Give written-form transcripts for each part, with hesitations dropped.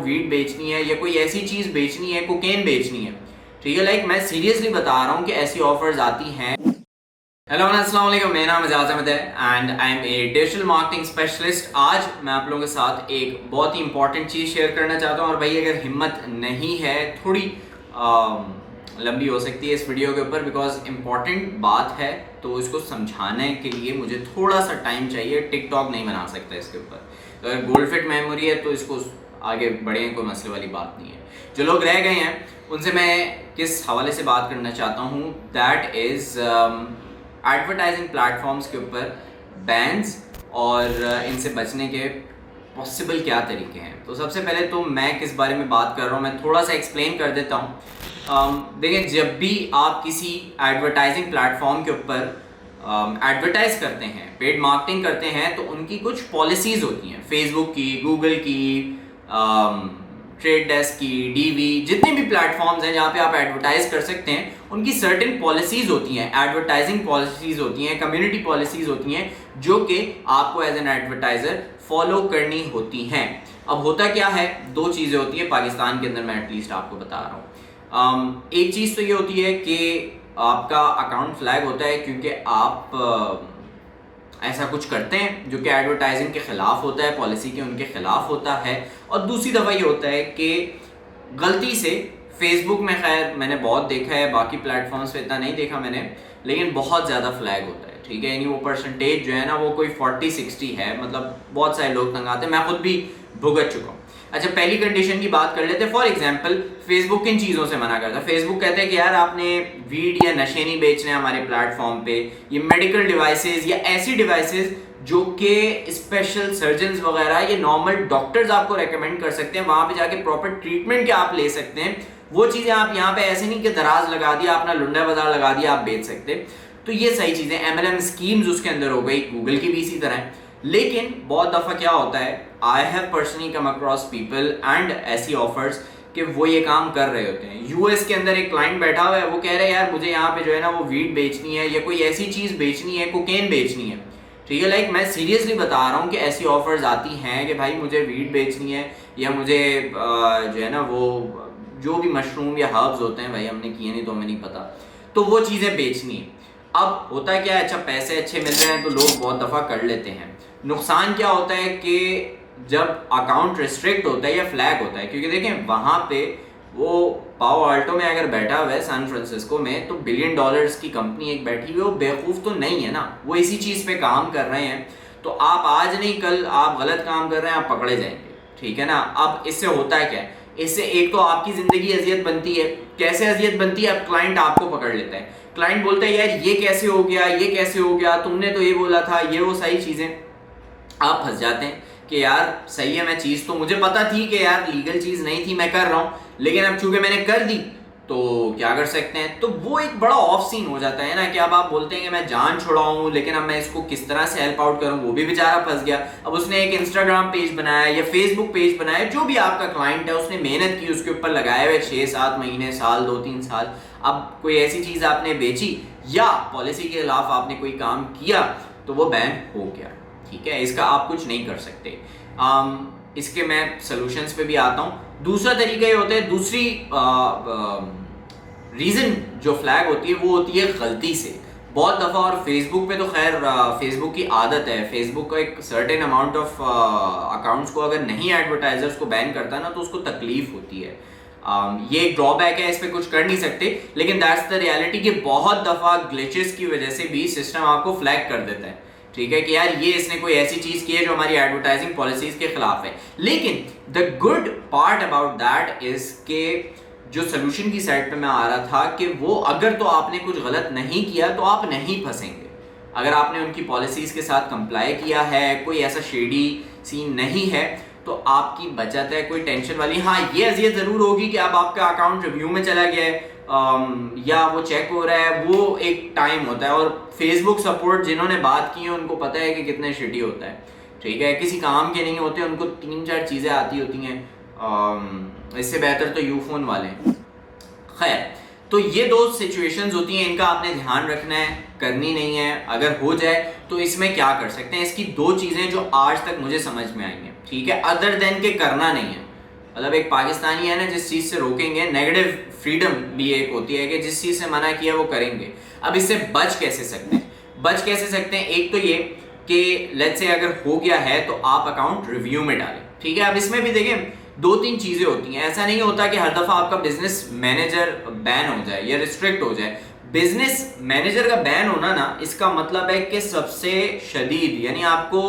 Weed बेचनी है या कोई ऐसी चीज़ बेचनी है, कोकेन बेचनी है, ठीक है, लाइक मैं सीरियसली बता रहा हूँ कि ऐसी ऑफर्स आती हैं। हेलो अस्सलाम वालेकुम, मेरा नाम एजाज अहमद है and I am a digital marketing specialist. आज मैं आप लोगों के साथ एक बहुत ही इंपॉर्टेंट चीज़ शेयर करना चाहता हूँ और भाई अगर हिम्मत नहीं है, थोड़ी लंबी हो सकती है इस वीडियो के ऊपर बिकॉज इम्पॉर्टेंट बात है, तो इसको समझाने के लिए मुझे थोड़ा सा टाइम चाहिए। टिकटॉक नहीं बना सकता इसके ऊपर, तो अगर गोल्ड फिट मेमोरी है तो इसको आगे बढ़े, कोई मसले वाली बात नहीं है। जो लोग रह गए हैं उनसे मैं किस हवाले से बात करना चाहता हूँ, दैट इज़ एडवर्टाइजिंग प्लेटफॉर्म्स के ऊपर बैन्स और इनसे बचने के पॉसिबल क्या तरीके हैं। तो सबसे पहले तो मैं किस बारे में बात कर रहा हूँ मैं थोड़ा सा एक्सप्लेन कर देता हूँ। देखिए, जब भी आप किसी एडवर्टाइजिंग प्लेटफॉर्म के ऊपर एडवर्टाइज करते हैं, पेड मार्केटिंग करते हैं, तो उनकी कुछ पॉलिसीज़ होती हैं। फेसबुक की, गूगल की, ट्रेड डेस्क की, डीवी, जितने भी प्लेटफॉर्म्स हैं जहाँ पे आप एडवर्टाइज कर सकते हैं, उनकी सर्टेन पॉलिसीज़ होती हैं, एडवर्टाइजिंग पॉलिसीज़ होती हैं, कम्युनिटी पॉलिसीज़ होती हैं, जो कि आपको एज एन एडवर्टाइज़र फॉलो करनी होती हैं। अब होता क्या है, दो चीज़ें होती हैं पाकिस्तान के अंदर, मैं एटलीस्ट आपको बता रहा हूँ। एक चीज़ तो ये होती है कि आपका अकाउंट फ्लैग होता है क्योंकि आप ऐसा कुछ करते हैं जो कि एडवर्टाइजिंग के ख़िलाफ़ होता है, पॉलिसी के उनके ख़िलाफ़ होता है। और दूसरी दफ़ा ये होता है कि गलती से फेसबुक में, खैर मैंने बहुत देखा है, बाकी प्लेटफॉर्म्स पे इतना नहीं देखा मैंने, लेकिन बहुत ज़्यादा फ्लैग होता है, ठीक है। यानी वो परसेंटेज जो है ना वो कोई 40-60 है, मतलब बहुत सारे लोग तंग आते हैं, मैं खुद भी भुगत चुका हूँ। अच्छा, पहली कंडीशन की बात कर लेते हैं। फॉर एग्जांपल, फेसबुक किन चीज़ों से मना करता है? फेसबुक कहते हैं कि यार आपने वीड या नशे नहीं बेचने हमारे प्लेटफॉर्म पे, ये मेडिकल डिवाइसेस या ऐसी डिवाइसेस जो कि स्पेशल सर्जन्स वगैरह या नॉर्मल डॉक्टर्स आपको रेकमेंड कर सकते हैं, वहाँ पे जाके प्रॉपर ट्रीटमेंट क्या आप ले सकते हैं, वो चीज़ें आप यहाँ पे ऐसे नहीं कि दराज लगा दिया, अपना लुंडा बाजार लगा दिया, आप बेच सकते। तो ये सही चीज़ें, MLM स्कीम्स उसके अंदर हो गई, गूगल की भी इसी तरह है। लेकिन बहुत दफ़ा क्या होता है, I have personally come across people and ऐसी ऑफर्स कि वो ये काम कर रहे होते हैं। यूएस के अंदर एक क्लाइंट बैठा हुआ है, वो कह रहे हैं यार मुझे यहाँ पे जो है ना वो वीड बेचनी है या कोई ऐसी चीज़ बेचनी है, कोकेन बेचनी है, ठीक है। लाइक मैं सीरियसली बता रहा हूँ कि ऐसी ऑफर्स आती हैं कि भाई मुझे वीड बेचनी है या मुझे जो है ना वो जो भी मशरूम या हर्ब्स होते हैं, भाई हमने किए नहीं तो हमें नहीं पता, तो वो चीज़ें बेचनी है। अब होता क्या है, अच्छा पैसे अच्छे मिल रहे हैं तो लोग बहुत दफ़ा कर लेते हैं। नुकसान क्या होता है कि जब अकाउंट रिस्ट्रिक्ट होता है या फ्लैग होता है, क्योंकि देखें वहाँ पे वो पाओ आल्टो में अगर बैठा हुआ है सैन फ्रांसिस्को में, तो $1 बिलियन की कंपनी एक बैठी हुई है, वो बेवकूफ़ तो नहीं है ना, वो इसी चीज़ पे काम कर रहे हैं। तो आप आज नहीं कल आप गलत काम कर रहे हैं, आप पकड़े जाएंगे, ठीक है ना। अब इससे होता है क्या, इससे एक तो आपकी ज़िंदगी अजियत बनती है। कैसे अजियत बनती है? अब क्लाइंट आपको पकड़ लेता है, क्लाइंट बोलता है यार ये कैसे हो गया, ये कैसे हो गया, तुमने तो ये बोला था, ये वो सारी चीज़ें। आप फंस जाते हैं कि यार सही है, मैं चीज़ तो मुझे पता थी कि यार लीगल चीज़ नहीं थी, मैं कर रहा हूँ, लेकिन अब चूंकि मैंने कर दी तो क्या कर सकते हैं। तो वो एक बड़ा ऑफ सीन हो जाता है ना कि अब आप बोलते हैं कि मैं जान छुड़ाऊँ, लेकिन अब मैं इसको किस तरह से हेल्प आउट करूँ। वो भी बेचारा फंस गया। अब उसने एक इंस्टाग्राम पेज बनाया या फेसबुक पेज बनाया, जो भी आपका क्लाइंट है उसने मेहनत की, उसके ऊपर लगाए हुए 6-7 महीने, साल, 2-3 साल। अब कोई ऐसी चीज़ आपने बेची या पॉलिसी के खिलाफ आपने कोई काम किया तो वो बैन हो गया, ठीक है। इसका आप कुछ नहीं कर सकते। इसके मैं सॉल्यूशंस पे भी आता हूँ। दूसरा तरीका ये होता है, दूसरी रीज़न जो फ्लैग होती है वो होती है गलती से। बहुत दफ़ा, और फेसबुक पे तो खैर फेसबुक की आदत है, फेसबुक का एक सर्टेन अमाउंट ऑफ अकाउंट्स को अगर नहीं एडवर्टाइजर्स को बैन करता ना तो उसको तकलीफ होती है। ये एक ड्रॉबैक है, इस पर कुछ कर नहीं सकते, लेकिन दैट्स द रियलिटी कि बहुत दफ़ा ग्लिचेस की वजह से भी सिस्टम आपको फ्लैग कर देता है, ठीक है, कि यार ये इसने कोई ऐसी चीज़ की है जो हमारी एडवर्टाइजिंग पॉलिसीज़ के खिलाफ है। लेकिन the good part about that is के जो सोल्यूशन की साइड पे मैं आ रहा था कि वो अगर तो आपने कुछ गलत नहीं किया तो आप नहीं फंसेंगे। अगर आपने उनकी पॉलिसीज़ के साथ कंप्लाई किया है, कोई ऐसा शेडी सीन नहीं है, तो आपकी बचत है, कोई टेंशन वाली। हाँ, ये अजियत ज़रूर होगी कि अब आपका अकाउंट रिव्यू में चला गया है या वो चेक हो रहा है, वो एक टाइम होता है। और फेसबुक सपोर्ट जिन्होंने बात की है उनको पता है कि कितने शिटी होता है, ठीक है। किसी काम के नहीं होते, उनको 3-4 चीज़ें आती होती हैं, इससे बेहतर तो यूफोन वाले। खैर, तो ये दो सिचुएशंस होती हैं, इनका आपने ध्यान रखना है, करनी नहीं है। अगर हो जाए तो इसमें क्या कर सकते हैं, इसकी दो चीज़ें जो आज तक मुझे समझ में आई हैं, ठीक है, अदर देन के करना नहीं है। मतलब एक पाकिस्तानी है ना, जिस चीज़ से रोकेंगे, नेगेटिव फ्रीडम भी एक होती है कि जिस चीज़ से मना किया वो करेंगे। अब इससे बच कैसे सकते हैं? बच कैसे सकते हैं? एक तो ये कि लेट्स से अगर हो गया है तो आप अकाउंट रिव्यू में डालें, ठीक है। अब इसमें भी देखें 2-3 चीज़ें होती हैं। ऐसा नहीं होता कि हर दफ़ा आपका बिजनेस मैनेजर बैन हो जाए या रिस्ट्रिक्ट हो जाए। बिजनेस मैनेजर का बैन होना ना, इसका मतलब है कि सबसे शदीद यानी आपको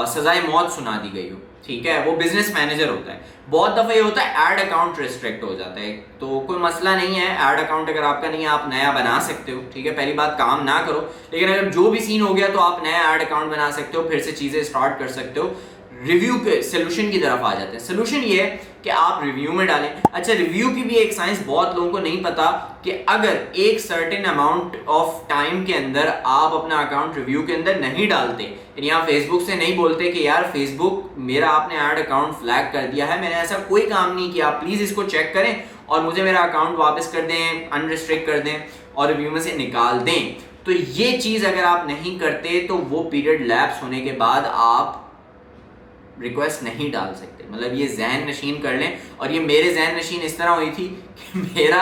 सजाए मौत सुना दी गई हो, ठीक है, वो बिजनेस मैनेजर होता है। बहुत दफ़ा ये होता है ऐड अकाउंट रिस्ट्रिक्ट हो जाता है, तो कोई मसला नहीं है, ऐड अकाउंट अगर आपका नहीं है आप नया बना सकते हो, ठीक है। पहली बात काम ना करो, लेकिन अगर जो भी सीन हो गया तो आप नया ऐड अकाउंट बना सकते हो, फिर से चीज़ें स्टार्ट कर सकते हो। रिव्यू के सोल्यूशन की तरफ आ जाते हैं। सोल्यूशन ये है कि आप रिव्यू में डालें। अच्छा, रिव्यू की भी एक साइंस बहुत लोगों को नहीं पता कि अगर एक सर्टेन अमाउंट ऑफ टाइम के अंदर आप अपना अकाउंट रिव्यू के अंदर नहीं डालते, यानी आप फेसबुक से नहीं बोलते कि यार फेसबुक मेरा आपने ऐड अकाउंट फ्लैग कर दिया है, मैंने ऐसा कोई काम नहीं किया, प्लीज़ इसको चेक करें और मुझे मेरा अकाउंट वापस कर दें, अनरिस्ट्रिक्ट कर दें और रिव्यू में से निकाल दें, तो ये चीज़ अगर आप नहीं करते तो वो पीरियड लैप्स होने के बाद आप रिक्वेस्ट नहीं डाल सकते। मतलब ये जहन नशीन कर लें। और ये मेरे जहन नशीन इस तरह हुई थी कि मेरा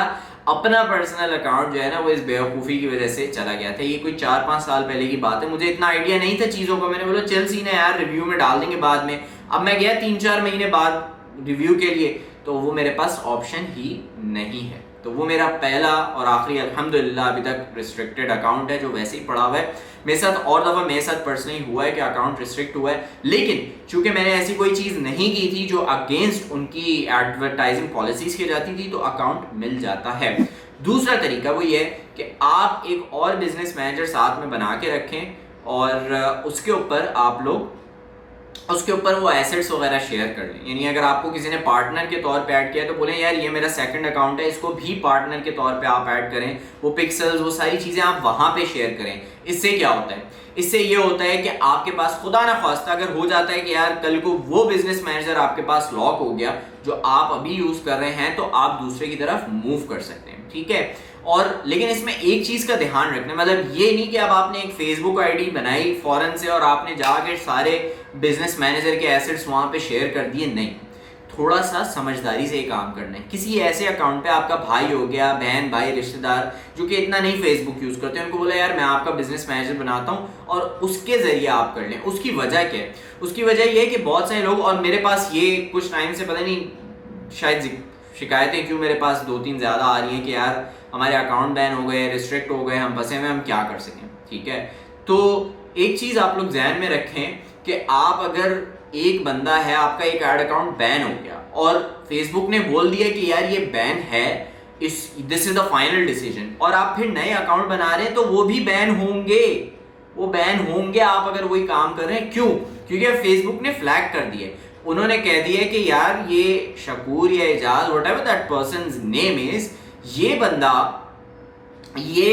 अपना पर्सनल अकाउंट जो है ना वो इस बेवकूफ़ी की वजह से चला गया था। ये कोई 4-5 साल पहले की बात है, मुझे इतना आइडिया नहीं था चीज़ों का। मैंने बोला चल सीन है यार, रिव्यू में डाल देंगे बाद में। अब मैं गया 3-4 महीने बाद रिव्यू के लिए, तो वो मेरे पास ऑप्शन ही नहीं है। तो वो मेरा पहला और आखिरी अल्हम्दुलिल्लाह अभी तक रिस्ट्रिक्टेड अकाउंट है जो वैसे ही पड़ा हुआ है। मेरे साथ और दफ़ा मेरे साथ पर्सनली हुआ है कि अकाउंट रिस्ट्रिक्ट हुआ है, लेकिन चूंकि मैंने ऐसी कोई चीज़ नहीं की थी जो अगेंस्ट उनकी एडवर्टाइजिंग पॉलिसीज़ की जाती थी, तो अकाउंट मिल जाता है। दूसरा तरीका वो ये है कि आप एक और बिजनेस मैनेजर साथ में बना के रखें और उसके ऊपर आप लोग वो एसेट्स वगैरह शेयर कर लें। यानी अगर आपको किसी ने पार्टनर के तौर पे ऐड किया तो बोलें यार ये मेरा सेकंड अकाउंट है, इसको भी पार्टनर के तौर पे आप ऐड करें, वो पिक्सल्स वो सारी चीज़ें आप वहाँ पे शेयर करें। इससे क्या होता है? इससे ये होता है कि आपके पास खुदा ना ख्वास्ता अगर हो जाता है कि यार कल को वो बिजनेस मैनेजर आपके पास लॉक हो गया जो आप अभी यूज़ कर रहे हैं, तो आप दूसरे की तरफ मूव कर सकते हैं, ठीक है। और लेकिन इसमें एक चीज़ का ध्यान रखना, मतलब ये नहीं कि अब आपने एक फेसबुक आईडी बनाई फॉरन से और आपने जाके सारे बिजनेस मैनेजर के एसेट्स वहाँ पे शेयर कर दिए, नहीं। थोड़ा सा समझदारी से काम करना है। किसी ऐसे अकाउंट पे आपका भाई हो गया, बहन, भाई, रिश्तेदार जो कि इतना नहीं फेसबुक यूज़ करते, उनको बोला यार मैं आपका बिजनेस मैनेजर बनाता हूँ और उसके ज़रिए आप कर लें। उसकी वजह क्या है? उसकी वजह ये है कि बहुत सारे लोग, और मेरे पास ये कुछ टाइम से पता नहीं शायद शिकायतें क्यों मेरे पास 2-3 ज़्यादा आ रही हैं कि यार हमारे अकाउंट बैन हो गए, रिस्ट्रिक्ट हो गए, हम फंसे हुए, हम क्या कर सकें, ठीक है। तो एक चीज़ आप लोग ध्यान में रखें कि आप अगर एक बंदा है, आपका एक ऐड अकाउंट बैन हो गया और फेसबुक ने बोल दिया कि यार ये बैन है, this is the final decision, और आप फिर नए अकाउंट बना रहे हैं तो वो भी बैन होंगे, वो बैन होंगे आप अगर वही काम कर रहे हैं। क्यों? क्योंकि फेसबुक ने फ्लैग कर दिए, उन्होंने कह दिया कि यार ये शकूर या Ejaz whatever that person's name is, ये बंदा ये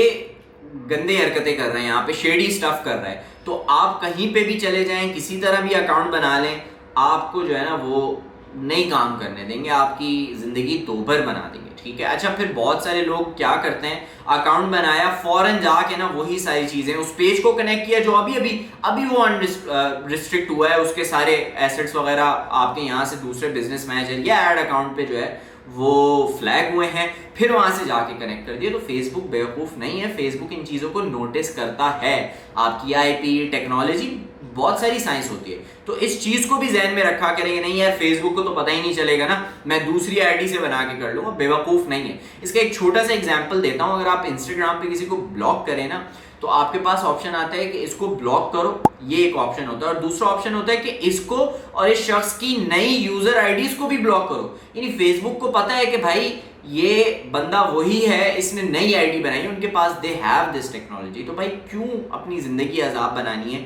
गंदे हरकतें कर रहे हैं, यहाँ पे शेडी स्टफ कर रहा है, तो आप कहीं पे भी चले जाएं, किसी तरह भी अकाउंट बना लें, आपको जो है ना वो नहीं काम करने देंगे, आपकी ज़िंदगी दोभर बना देंगे, ठीक है। अच्छा, फिर बहुत सारे लोग क्या करते हैं, अकाउंट बनाया फौरन जाके ना वही सारी चीज़ें उस पेज को कनेक्ट किया जो अभी वो अनरिस्ट्रिक्ट हुआ है, उसके सारे एसेट्स वगैरह आपके यहाँ से दूसरे बिजनेस मैनेजर या ऐड अकाउंट पे जो है वो फ्लैग हुए हैं, फिर वहां से जाके कनेक्ट कर दिए। तो फेसबुक बेवकूफ़ नहीं है, फेसबुक इन चीज़ों को नोटिस करता है। आपकी आईपी टेक्नोलॉजी बहुत सारी साइंस होती है, तो इस चीज़ को भी जहन में रखा करेंगे, नहीं यार फेसबुक को तो पता ही नहीं चलेगा ना, मैं दूसरी आईडी से बना के कर लूँगा, बेवकूफ़ नहीं है। इसका एक छोटा सा एग्जाम्पल देता हूँ। अगर आप इंस्टाग्राम पे किसी को ब्लॉक करें ना, तो आपके पास ऑप्शन आता है कि इसको ब्लॉक करो, ये एक ऑप्शन होता है, और दूसरा ऑप्शन होता है कि इसको और इस शख्स की नई यूजर आईडीज को भी ब्लॉक करो। यानी फेसबुक को पता है कि भाई ये बंदा वही है, इसने नई आईडी बनाई है, उनके पास दे हैव दिस टेक्नोलॉजी, तो भाई क्यों अपनी ज़िंदगी अजाब बनानी है।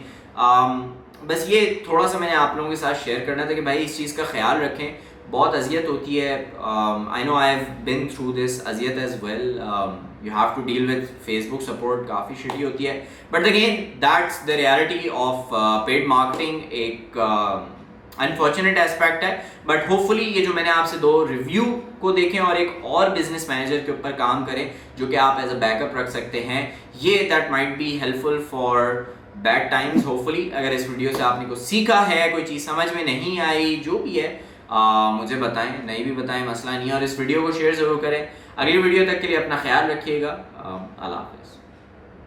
बस ये थोड़ा सा मैंने आप लोगों के साथ शेयर करना था कि भाई इस चीज़ का ख्याल रखें, बहुत अजियत होती है। I know I have been through this अजियत as well, you have to deal with Facebook support, काफ़ी शिटी होती है, but again that's the reality of paid marketing. एक अनफॉर्चुनेट एस्पेक्ट है, बट होपफुली ये जो मैंने आपसे 2 रिव्यू को देखें और एक और बिजनेस मैनेजर के ऊपर काम करें जो कि आप एज अ बैकअप रख सकते हैं, ये that might be helpful for bad times. Hopefully अगर इस वीडियो से आपने कुछ सीखा है, कोई चीज़ समझ में नहीं आई, जो भी है, मुझे बताएं, नहीं भी बताएं मसला नहीं है, और इस वीडियो को शेयर ज़रूर करें। अगली वीडियो तक के लिए अपना ख्याल रखिएगा। अल्लाह हाफ़िज़।